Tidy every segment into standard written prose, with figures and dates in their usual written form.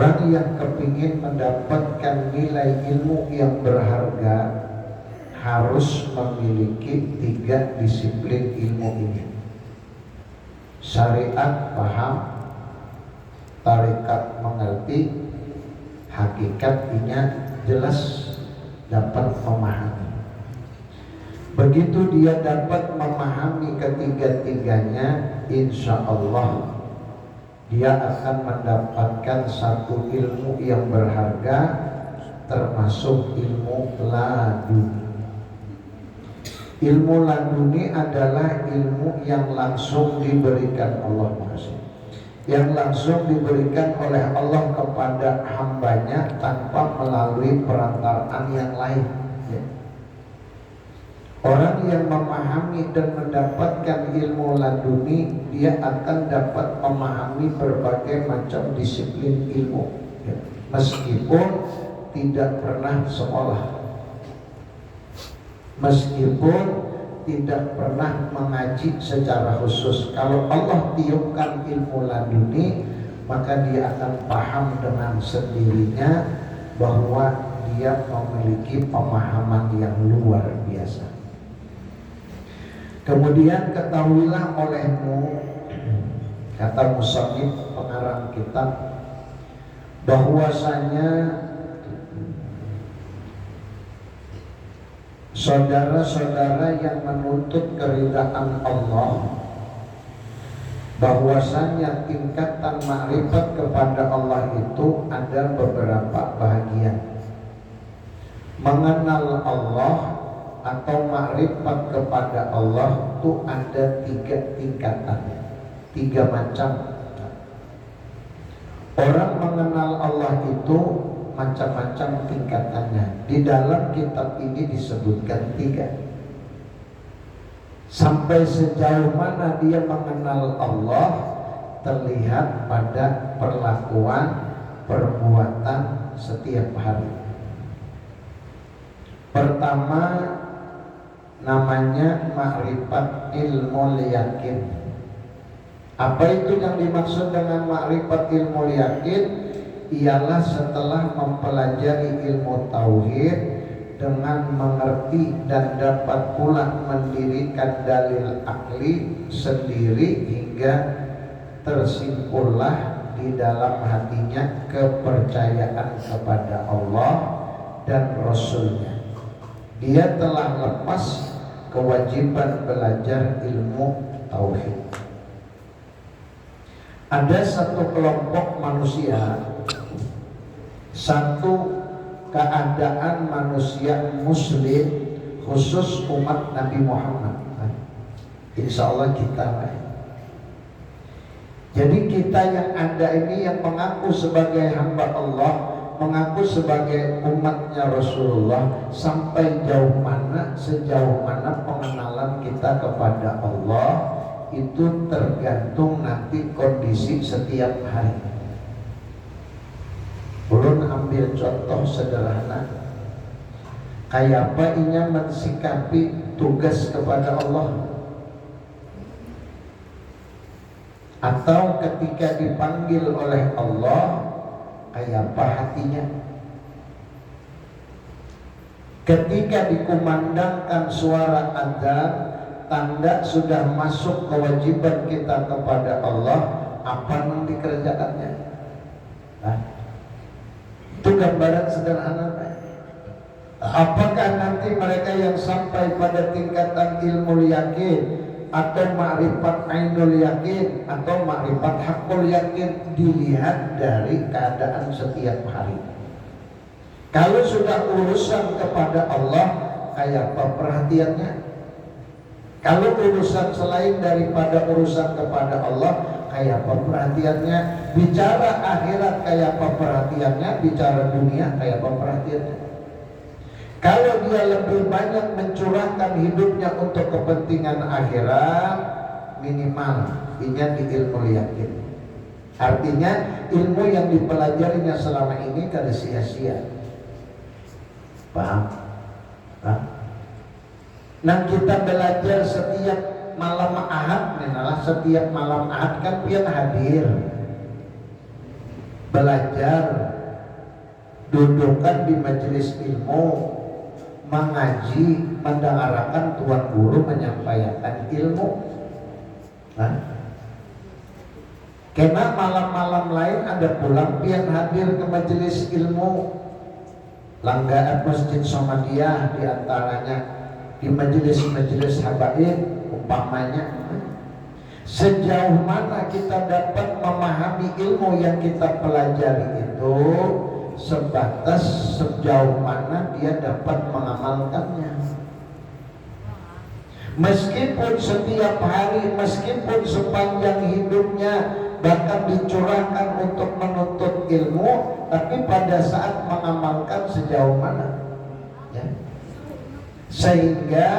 Orang yang kepingin mendapatkan nilai ilmu yang berharga harus memiliki 3 disiplin ilmu ini. Syariat paham, tarekat mengerti, hakikatnya jelas, dapat memahami. Begitu dia dapat memahami ketiga-tiganya, insya Allah dia akan mendapatkan satu ilmu yang berharga, termasuk ilmu laduni. Ilmu laduni adalah ilmu yang langsung diberikan Allah, yang langsung diberikan oleh Allah kepada hambanya tanpa melalui perantaraan yang lain. Orang yang memahami dan mendapatkan ilmu laduni, dia akan dapat memahami berbagai macam disiplin ilmu, meskipun tidak pernah sekolah, meskipun tidak pernah mengaji secara khusus. Kalau Allah tiupkan ilmu laduni, maka dia akan paham dengan sendirinya bahwa dia memiliki pemahaman yang luar biasa. Kemudian ketahuilah olehmu, kata musannif pengarang kitab, bahwasanya saudara-saudara yang menuntut keridhaan Allah, bahwasanya tingkatan makrifat kepada Allah itu ada beberapa bagian. Mengenal Allah atau makrifat kepada Allah itu ada 3 tingkatan, 3 macam. Orang mengenal Allah itu macam-macam tingkatannya. Di dalam kitab ini disebutkan 3. Sampai sejauh mana dia mengenal Allah terlihat pada perlakuan, perbuatan setiap hari. Pertama, namanya makrifat ilmu yakin. Apa itu yang dimaksud dengan makrifat ilmu yakin? Ialah setelah mempelajari ilmu tauhid dengan mengerti dan dapat pula mendirikan dalil akli sendiri, hingga tersimpullah di dalam hatinya kepercayaan kepada Allah dan Rasulnya. Dia telah lepas kewajiban belajar ilmu tauhid. Ada satu kelompok manusia, satu keadaan manusia muslim, khusus umat Nabi Muhammad. Insya Allah kita, jadi kita yang ada ini yang mengaku sebagai hamba Allah, mengaku sebagai umatnya Rasulullah, sampai jauh mana, sejauh mana pengenalan kita kepada Allah itu tergantung nanti kondisi setiap hari. Ulun ambil contoh sederhana, kayak apa inya mensikapi tugas kepada Allah, atau ketika dipanggil oleh Allah kayak apa hatinya. Ketika dikumandangkan suara adzan, tanda sudah masuk kewajiban kita kepada Allah, apa yang dikerjakannya? Itu gambaran sederhana. Apakah nanti mereka yang sampai pada tingkatan ilmu yakin atau ma'rifat ainul yakin atau ma'rifat hakul yakin dilihat dari keadaan setiap hari. Kalau sudah urusan kepada Allah, kayak apa perhatiannya? Kalau urusan selain daripada urusan kepada Allah, kayak apa perhatiannya? Bicara akhirat kayak apa perhatiannya? Bicara dunia kayak apa perhatiannya? Kalau dia lebih banyak mencurahkan hidupnya untuk kepentingan akhirat, minimal ini di ilmu yakin. Artinya ilmu yang dipelajarinya selama ini kada sia-sia. Paham? Nah, kita belajar setiap malam Ahad, setiap malam Ahad kan pian hadir. belajar, dudukkan di majelis ilmu, mengaji, mendengarkan tuan guru menyampaikan ilmu. Nah, karena malam-malam lain ada pulang pian hadir ke majelis ilmu, langgaan Masjid Samadiyah diantaranya, di majelis-majelis habaib umpamanya. Sejauh mana kita dapat memahami ilmu yang kita pelajari itu sebatas sejauh mana dia dapat mengamalkannya. Meskipun setiap hari, meskipun sepanjang hidupnya bahkan dicurahkan untuk menuntut ilmu, tapi pada saat mengamalkan sejauh mana, ya? Sehingga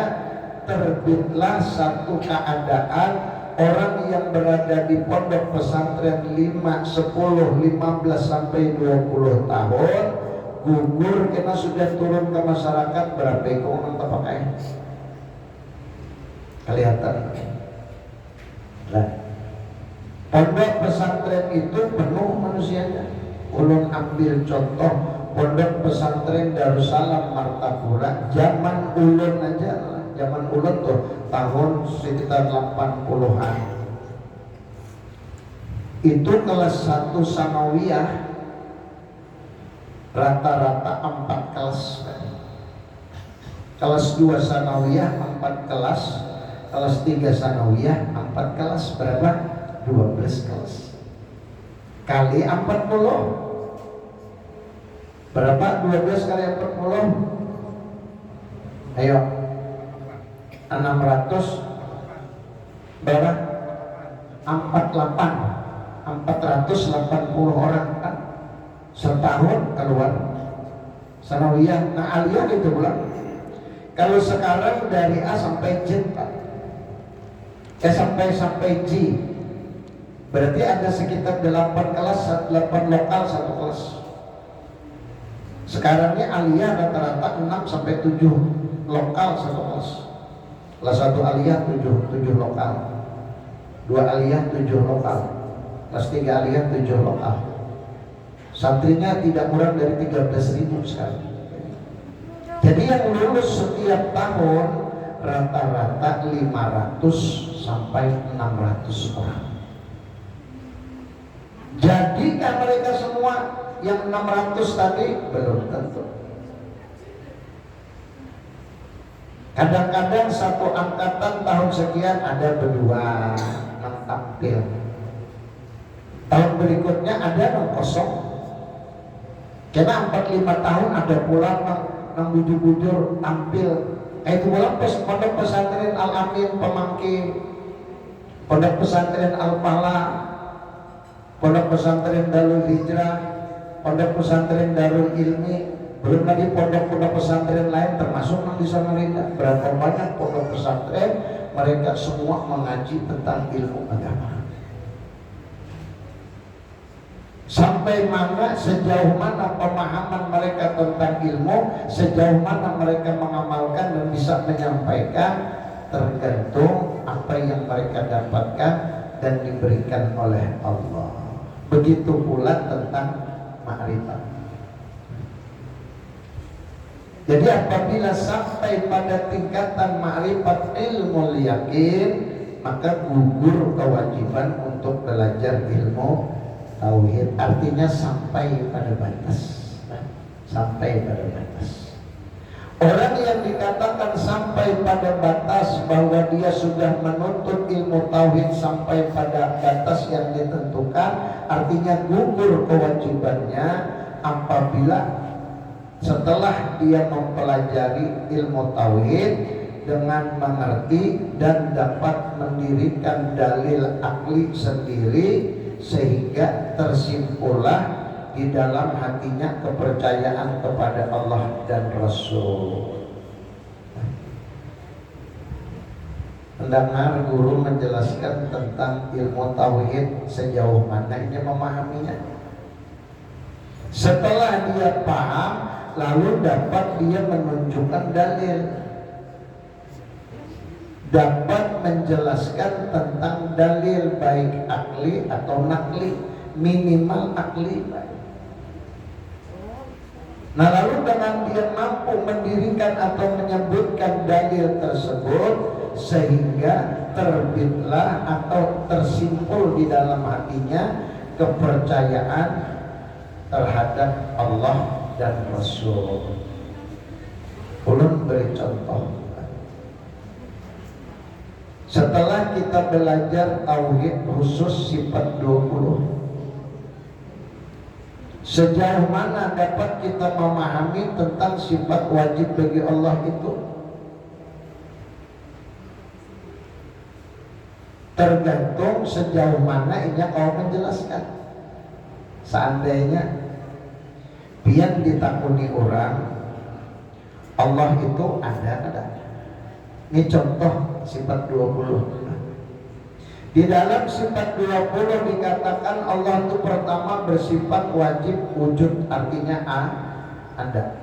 terbitlah satu keadaan orang yang berada di pondok pesantren 5, 10, 15 sampai 20 tahun gugur karena sudah turun ke masyarakat berapa orang terpakai. Kelihatan. Nah, pondok pesantren itu penuh manusianya. Ulun ambil contoh pondok pesantren Darussalam Martapura zaman ulun aja. Zaman ulun tuh tahun sekitar 80-an. Itu kelas 1 sanawiyah rata-rata 4 kelas. Kelas 2 sanawiyah 4 kelas, kelas 3 sanawiyah 4 kelas, berapa? 12 kelas. Kali 40. Berapa 12 kali 40? Ayo. 600 berapa? 480 orang kan setahun keluar sanawiyah. Nah, aliyah gitu pula. Kalau sekarang dari A sampai Z Pak, sampai G, berarti ada sekitar 8 kelas, 8 lokal 1 kelas. Sekarangnya aliyah rata-rata 6 sampai 7 lokal 1 kelas. Kelas 1 aliyah 7 lokal, 2 aliyah 7 lokal, kelas 3 aliyah 7 lokal. Santrinya tidak kurang dari 13.000 sekarang. Jadi yang lulus setiap tahun rata-rata 500 sampai 600 orang. Jadikah mereka semua yang 600 tadi? Belum tentu. Kadang-kadang satu angkatan tahun sekian ada berdua yang tampil, tahun berikutnya ada yang kosong. Karena 4-5 tahun ada pula yang bujur-bujur tampil. Itu pula pondok pesantren Al-Amin Pemangkin, pondok pesantren Al-Fala, pondok pesantren Darul Hijrah, pondok pesantren Darul Ilmi. Belum lagi pondok-pondok pesantren lain termasuk yang di Samarinda. Berapa banyak pondok pesantren mereka semua mengaji tentang ilmu agama. Sampai mana, sejauh mana pemahaman mereka tentang ilmu, sejauh mana mereka mengamalkan dan bisa menyampaikan, tergantung apa yang mereka dapatkan dan diberikan oleh Allah. Begitu pula tentang ma'rifat. Jadi apabila sampai pada tingkatan ma'rifat ilmu yakin, maka gugur kewajiban untuk belajar ilmu tauhid. Artinya sampai pada batas. Sampai pada batas. Orang yang dikatakan sampai pada batas bahwa dia sudah menuntut ilmu tauhid sampai pada batas yang ditentukan, artinya gugur kewajibannya apabila setelah dia mempelajari ilmu tauhid dengan mengerti dan dapat mendirikan dalil akli sendiri, sehingga tersimpullah di dalam hatinya kepercayaan kepada Allah dan Rasul. Mendengar guru menjelaskan tentang ilmu tauhid sejauh mana ini memahaminya. Setelah dia paham, lalu dapat dia menunjukkan dalil, dapat menjelaskan tentang dalil baik akli atau nakli. minimal akli. Nah lalu dengan dia mampu mendirikan atau menyebutkan dalil tersebut, sehingga terbitlah atau tersimpul di dalam hatinya kepercayaan terhadap Allah dan Rasul. Ulun beri contoh. Setelah kita belajar tauhid khusus sifat 20, sejauh mana dapat kita memahami tentang sifat wajib bagi Allah itu? Tergantung sejauh mana ia kau menjelaskan. Seandainya biar ditakuni orang Allah itu ada. Ini contoh sifat 20. Di dalam sifat 20 dikatakan Allah itu pertama bersifat wajib wujud, artinya ada.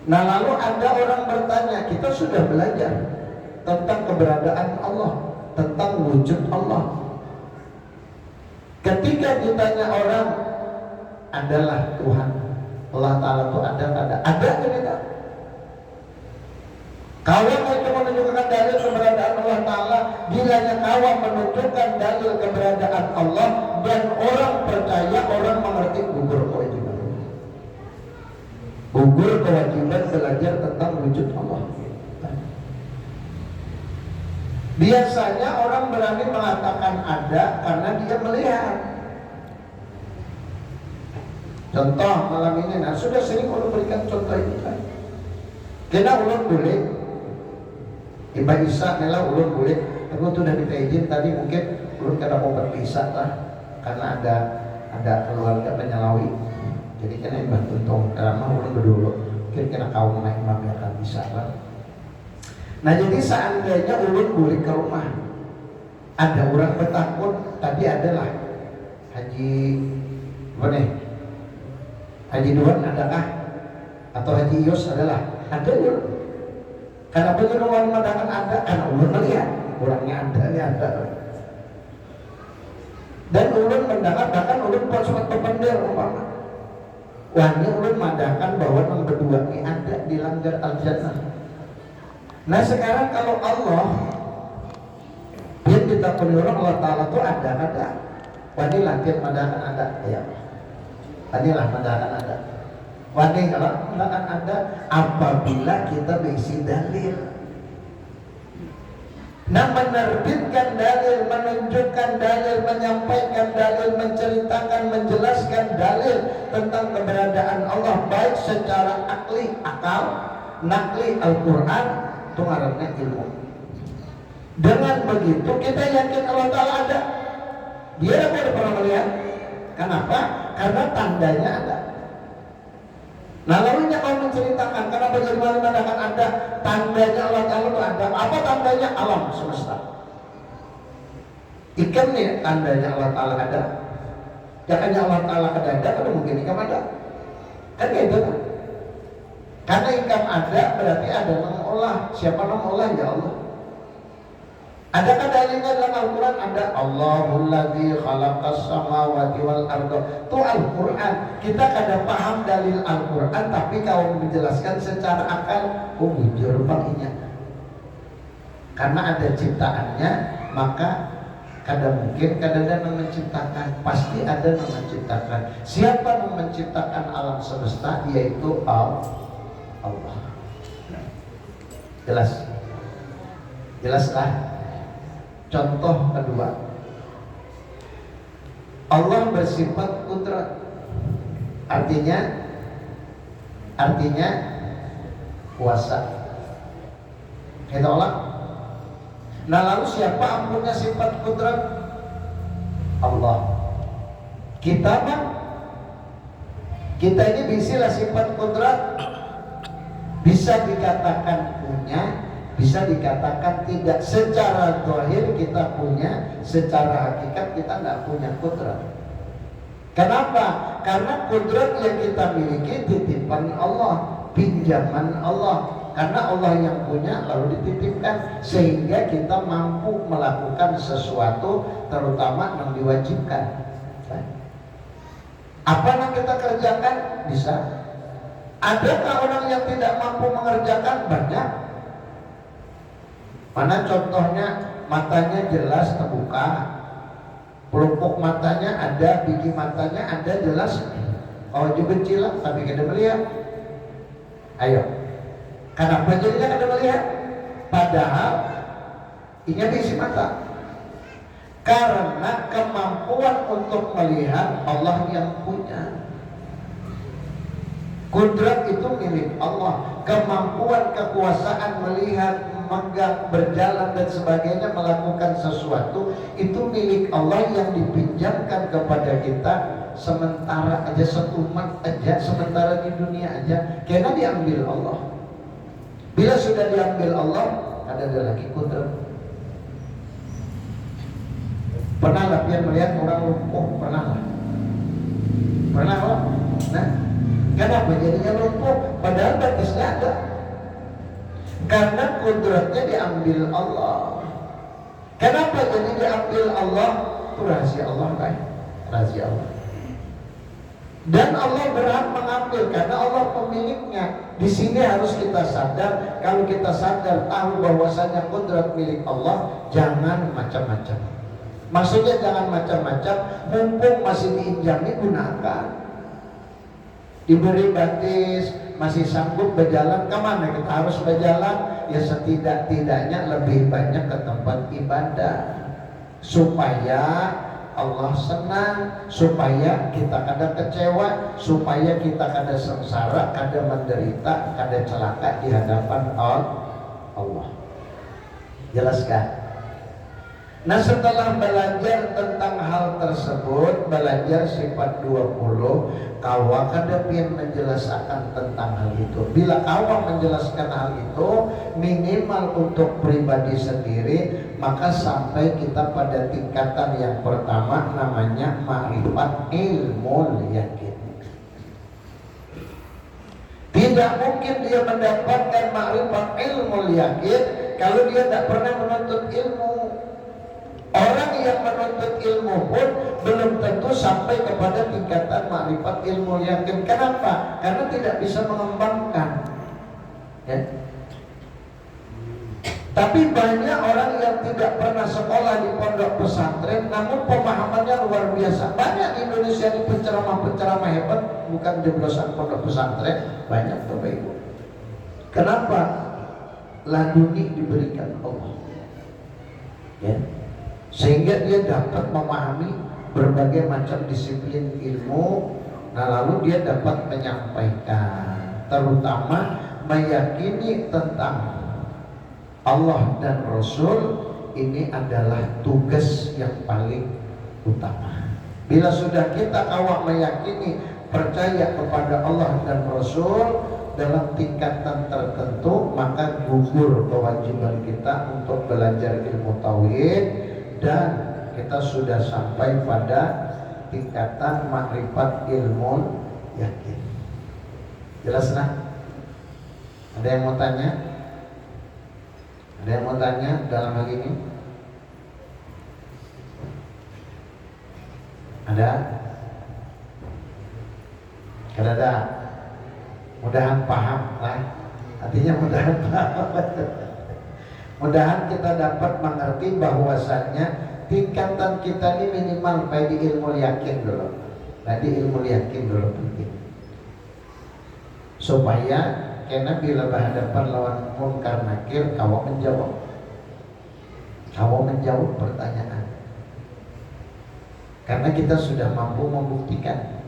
Nah lalu ada orang bertanya, kita sudah belajar tentang keberadaan Allah, tentang wujud Allah. Ketika ditanya orang, adalah Tuhan, Allah Ta'ala itu ada tidak? Kawan itu menunjukkan dalil keberadaan Allah Ta'ala. Bilanya kawan menunjukkan dalil keberadaan Allah dan orang percaya, orang mengerti, gugur kewajiban. Gugur kewajiban belajar tentang wujud Allah. Biasanya orang berani mengatakan ada karena dia melihat. Contoh malam ini, nah sudah sering ulun berikan contoh ini kan. Kena ulun boleh Iba Isa nela ulun boleh. Aku tuh udah minta izin tadi, mungkin ulun kada mau berpisah lah karena ada keluarga penyelawi. Jadi kena iba tuntung karena ulun berdulu. Mungkin kena kaum naik imam ya kan bisa lah. Nah jadi seandainya ulun boleh ke rumah, ada orang bertakun tadi adalah Haji apa nih? Haji Duan adakah? Atau Haji Yus adalah? Ada ya. Kenapa kita mau mengatakan ada? Karena ulun melihat orangnya ada. Dan ulun mendengar, bahkan ulun buat surat pepender umpama. Wahnya ulun mengatakan bahwa yang berdua ini ada di langgar al-jannah. Nah sekarang kalau Allah yang kita penurunan Allah Ta'ala itu ada. Wani latihan mengatakan ada ya. Inilah mengatakan ada. Wani kalau mengatakan ada apabila kita berisi dalil. Nah menerbitkan dalil, menunjukkan dalil, menyampaikan dalil, menceritakan, menjelaskan dalil tentang keberadaan Allah baik secara akli, akal, nakli, Al-Quran, itu ngarannya ilmu. Dengan begitu kita yakin Allah Ta'ala ada. Dia ada pernah melihat. Kenapa? Karena tandanya ada. Nah lalu kau menceritakan kenapa jadi mengatakan ada tandanya Allah Ta'ala itu ada. Apa tandanya? Alam semesta. Ikan nih tandanya Allah Ta'ala ada. Jangan Allah Ta'ala ada, kan mungkin ikan ada. Kan gitu kan? Karena ikan ada berarti ada nama Allah. Siapa nama Allah? Ya Allah. Adakah dalilnya dalam Al-Quran? Ada. Allahul ladzi khalaqas samawati wal arda. Itu Al-Quran. Kita kadang paham dalil Al-Quran, tapi kalau menjelaskan secara akal, oh bujur pakainya. Karena ada ciptaannya, maka kadang mungkin kadang ada yang menciptakan. Pasti ada yang menciptakan. Siapa yang menciptakan alam semesta? Yaitu Allah. Jelaslah. Contoh kedua, Allah bersifat kudrat, artinya kuasa. Kita olah. Nah lalu siapa yang punya sifat kudrat? Allah. Kita ini bisilah sifat kudrat, bisa dikatakan punya, bisa dikatakan tidak. Secara zahir kita punya, secara hakikat kita tidak punya kudrat. Kenapa? Karena kudrat yang kita miliki titipan Allah, pinjaman Allah. Karena Allah yang punya lalu dititipkan, sehingga kita mampu melakukan sesuatu terutama yang diwajibkan. Apa yang kita kerjakan? Bisa. Adakah orang yang tidak mampu mengerjakan? Banyak. Mana contohnya? Matanya jelas terbuka, pelupuk matanya ada, biji matanya ada jelas. Oh juga kecil tapi kita melihat. Ayo, kenapa jadinya kita melihat? Padahal ini isi mata. Karena kemampuan untuk melihat Allah yang punya. Kudrat itu milik Allah. Kemampuan, kekuasaan melihat, memegang, berjalan dan sebagainya, melakukan sesuatu itu milik Allah yang dipinjamkan kepada kita sementara aja, seumat aja, sementara di dunia aja, karena diambil Allah. Bila sudah diambil Allah, ada lagi kudrat. Pernah lah biar melihat orang lumpuh, pernah lah. Nah, kenapa jadinya lumpuh? Padahal batasnya ada. Karena kudratnya diambil Allah. Kenapa jadi diambil Allah? Itu rahasia Allah, kan? Rahasia Allah. Dan Allah berhak mengambil karena Allah pemiliknya. Di sini harus kita sadar. Kalau kita sadar tahu bahwasanya kudrat milik Allah, jangan macam-macam. Maksudnya jangan macam-macam. Mumpung masih diinjami, gunakan. Diberi batis, masih sanggup berjalan, kemana kita harus berjalan? Ya setidak-tidaknya lebih banyak ke tempat ibadah, supaya Allah senang, supaya kita kada kecewa, supaya kita kada sengsara, kada menderita, kada celaka di hadapan Allah. Jelaskan? Nah setelah belajar tentang hal tersebut, belajar sifat 20, kawa kada pian menjelaskan tentang hal itu. Bila kawa menjelaskan hal itu, minimal untuk pribadi sendiri, maka sampai kita pada tingkatan yang pertama, namanya ma'rifat ilmu yakin. Tidak mungkin dia mendapatkan ma'rifat ilmu yakin kalau dia tidak pernah menuntut ilmu. Orang yang menuntut ilmu pun belum tentu sampai kepada tingkatan ma'rifat ilmu yakin. Kenapa? Karena tidak bisa mengembangkan, ya. Tapi banyak orang yang tidak pernah sekolah di pondok pesantren, namun pemahamannya luar biasa. Banyak di Indonesia ini penceramah-penceramah hebat, bukan jeblosan pondok pesantren, banyak Bapak Ibu. Kenapa? Laduni diberikan Allah, ya. Sehingga dia dapat memahami berbagai macam disiplin ilmu. Nah lalu dia dapat menyampaikan, terutama meyakini tentang Allah dan Rasul. Ini adalah tugas yang paling utama. Bila sudah kita awak meyakini, percaya kepada Allah dan Rasul dalam tingkatan tertentu, maka gugur kewajiban kita untuk belajar ilmu tauhid. Dan kita sudah sampai pada tingkatan makrifat ilmu yakin. Jelas nah? Ada yang mau tanya? Ada yang mau tanya dalam hal ini? Ada? Ada? Mudahan paham lah. Artinya mudahan paham. Mudahan kita dapat mengerti bahwasannya tingkatan kita ini minimal pada ilmu yakin dulu. Tadi ilmu yakin dulu penting. Supaya karena bila berhadapan lawan munkar nakir, kamu menjawab. Kamu menjawab pertanyaan. Karena kita sudah mampu membuktikan.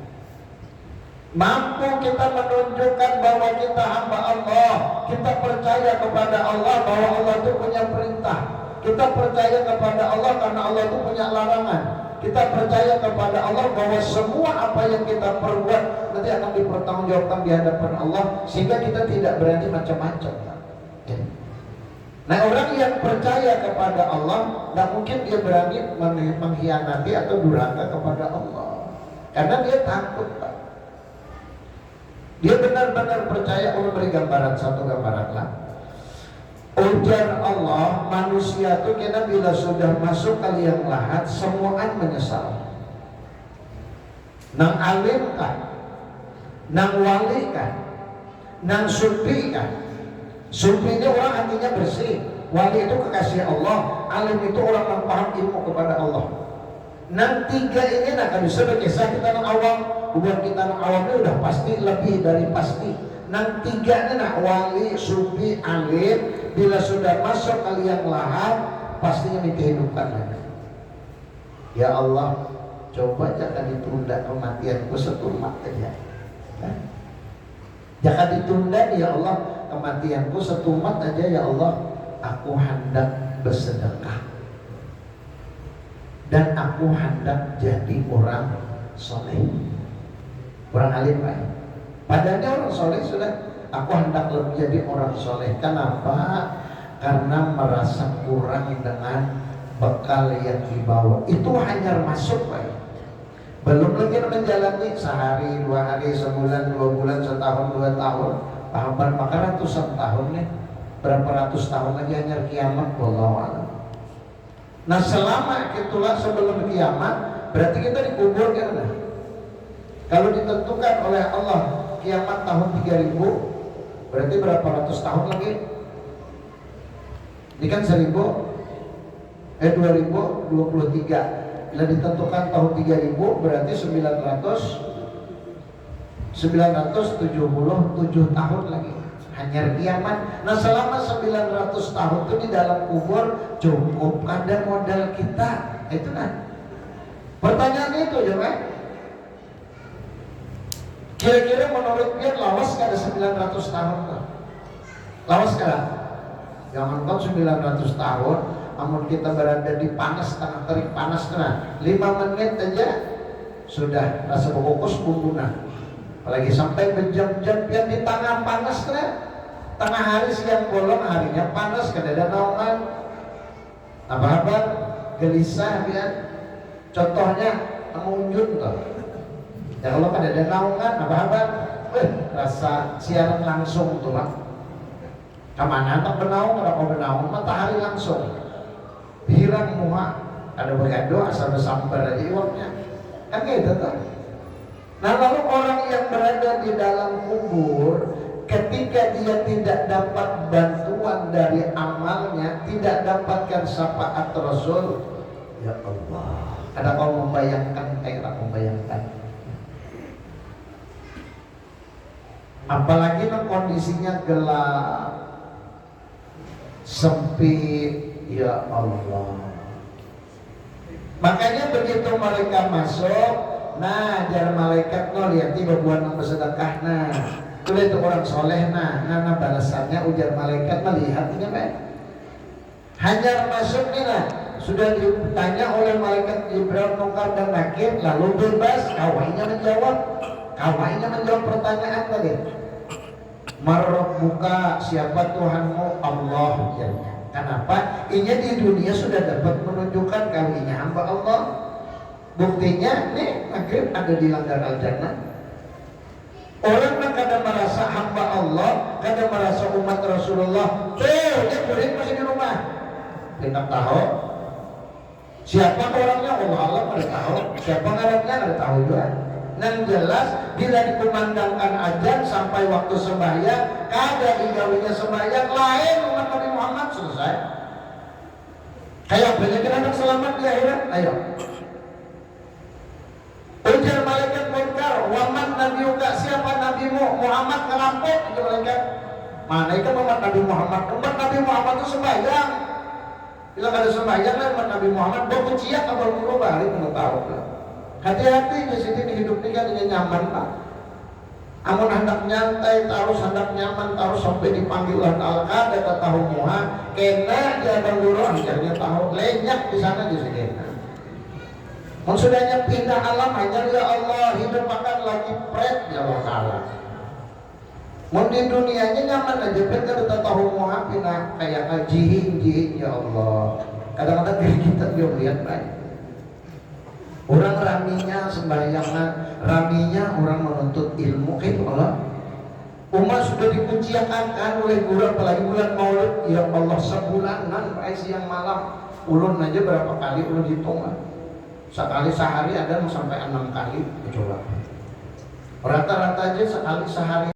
Mampu kita menunjukkan bahwa kita hamba Allah. Kita percaya kepada Allah bahwa Allah itu punya perintah. Kita percaya kepada Allah karena Allah itu punya larangan. Kita percaya kepada Allah bahwa semua apa yang kita perbuat nanti akan dipertanggungjawabkan di hadapan Allah. Sehingga kita tidak berani macam-macam. Nah orang yang percaya kepada Allah, tidak mungkin dia berani mengkhianati atau durhaka kepada Allah. Karena dia takut, Pak. Dia benar-benar percaya. Allah beri gambaran, satu gambaran lah. Ujar Allah, manusia itu kena bila sudah masuk ke liang lahat, semuaan menyesal. nang alim kah, nang wali kah, nang sufi kah? Sufi itu orang hatinya bersih, wali itu kekasih Allah, alim itu orang yang paham ilmu kepada Allah. Nang tiga ini nak kalau sudah kisah kita nang awam, hubungan kita nang awam ini udah pasti lebih dari pasti. Nang tiga ini nak wali, sufi, alim, bila sudah masuk kalian lahap, pastinya minta hidupkan lagi. Ya Allah, coba jangan ditunda kematianku setumat aja. Jangan ditunda ya Allah kematianku setumat aja ya Allah. Aku hendak bersedekah dan aku hendak jadi orang soleh, orang alim Pak. Padahal orang soleh sudah. Aku hendak jadi orang soleh. Kenapa? Karena merasa kurang dengan bekal yang dibawa. Itu hanya masuk Pak. Belum lagi menjalani sehari, 2 hari, sebulan, 2 bulan, setahun, 2 tahun, maka ratusan tahun nih, berapa ratus tahun lagi hanya kiamat. Wallahu a'lam. Nah selama itulah sebelum kiamat, berarti kita dikubur kan? Kalau ditentukan oleh Allah kiamat tahun 3000, berarti berapa ratus tahun lagi? Ini kan 2023. Bila ditentukan tahun 3000 berarti 977 tahun lagi hanya kiamat. Nah selama 900 tahun itu di dalam kubur cukup ada modal kita. Itu kan pertanyaan itu ya kan. Kira-kira menurut dia lawas kada 900 tahun kan? Lawas kada? Jangan kau 900 tahun namun kita berada di panas, tengah terik panas kena 5 menit aja sudah rasa berkukus bumbunan. Apalagi sampai berjam-jam yang di tengah panas kena, tengah hari siang bolong harinya panas kada ada naungan. Apa-apa gelisah ya. Contohnya mengunjun tuh. Ya kalau kada ada naungan apa-apa, rasa siaran langsung tuh Pak. Kemana tak benaung, ada kau benaung, matahari langsung. Hirang muha, ada begado asal bersambar aja iwaknya. Kan gitu tuh. Nah lalu orang yang berada di dalam kubur, ketika dia tidak dapat bantuan dari amalnya, tidak dapatkan syafaat Rasul, ya Allah, ada kau membayangkan, tak membayangkan. Apalagi kondisinya gelap, sempit, ya Allah. Makanya begitu mereka masuk, nah jar malaikat no lihat tiba buat bersedekah, nah itu orang soleh, nah balasannya ujar malaikat melihatnya Pak. Hanya masuk nih nah, sudah ditanya oleh malaikat Jibril, Munkar dan Nakir, lalu bebas, kawainya menjawab pertanyaan tadi. Marabbuka, siapa Tuhanmu? Allah ya. Kenapa? Inya di dunia sudah dapat menunjukkan kalinya hamba Allah. Buktinya nih akhir ada di langgar al-jannah. Orang yang kadang merasa hamba Allah, kadang merasa umat Rasulullah, dia boleh masih di rumah. Kita tahu siapa orangnya, Allah pada tahu. Siapa orangnya ada tahu juga. Yang jelas bila dikumandangkan azan sampai waktu sembahyang, kada digawinya sembahyang lain umat Nabi Muhammad selesai. Kayak banyak anak selamat di akhirat. Ayo. Ujar malaikat Munkar, waman nabiuka, siapa nabimu? Muhammad ngerampok itu malaikat. Mana itu umat Nabi Muhammad? Umat Nabi Muhammad itu sembahyang. Bila ada sembahyang lah umat Nabi Muhammad berkuciak atau berubah hari mengetahui. Hati-hati di sini di hidup ini kan nyaman Pak. Amun hendak nyantai terus, hendak nyaman terus sampai dipanggil Allah Ta'ala, ada tahu muha, kena dia guru akhirnya tahu lenyap di sana di sini. Maksudnya pindah alam hanya ya Allah, hidup akan lagi pret ya Allah Ta'ala. Mau di dunianya nyaman aja, kita tahu muha pindah kayak jihin ya Allah. Kadang-kadang diri kita dia lihat baik. Orang raminya sembahyang, raminya orang menuntut ilmu itu Allah. Umat sudah dikuciakan oleh guru, apalagi bulan Maulid, ya Allah sebulanan siang malam. Ulun aja berapa kali ulun hitung Sekali sehari ada yang sampai 6 kali. Coba rata-rata aja sekali sehari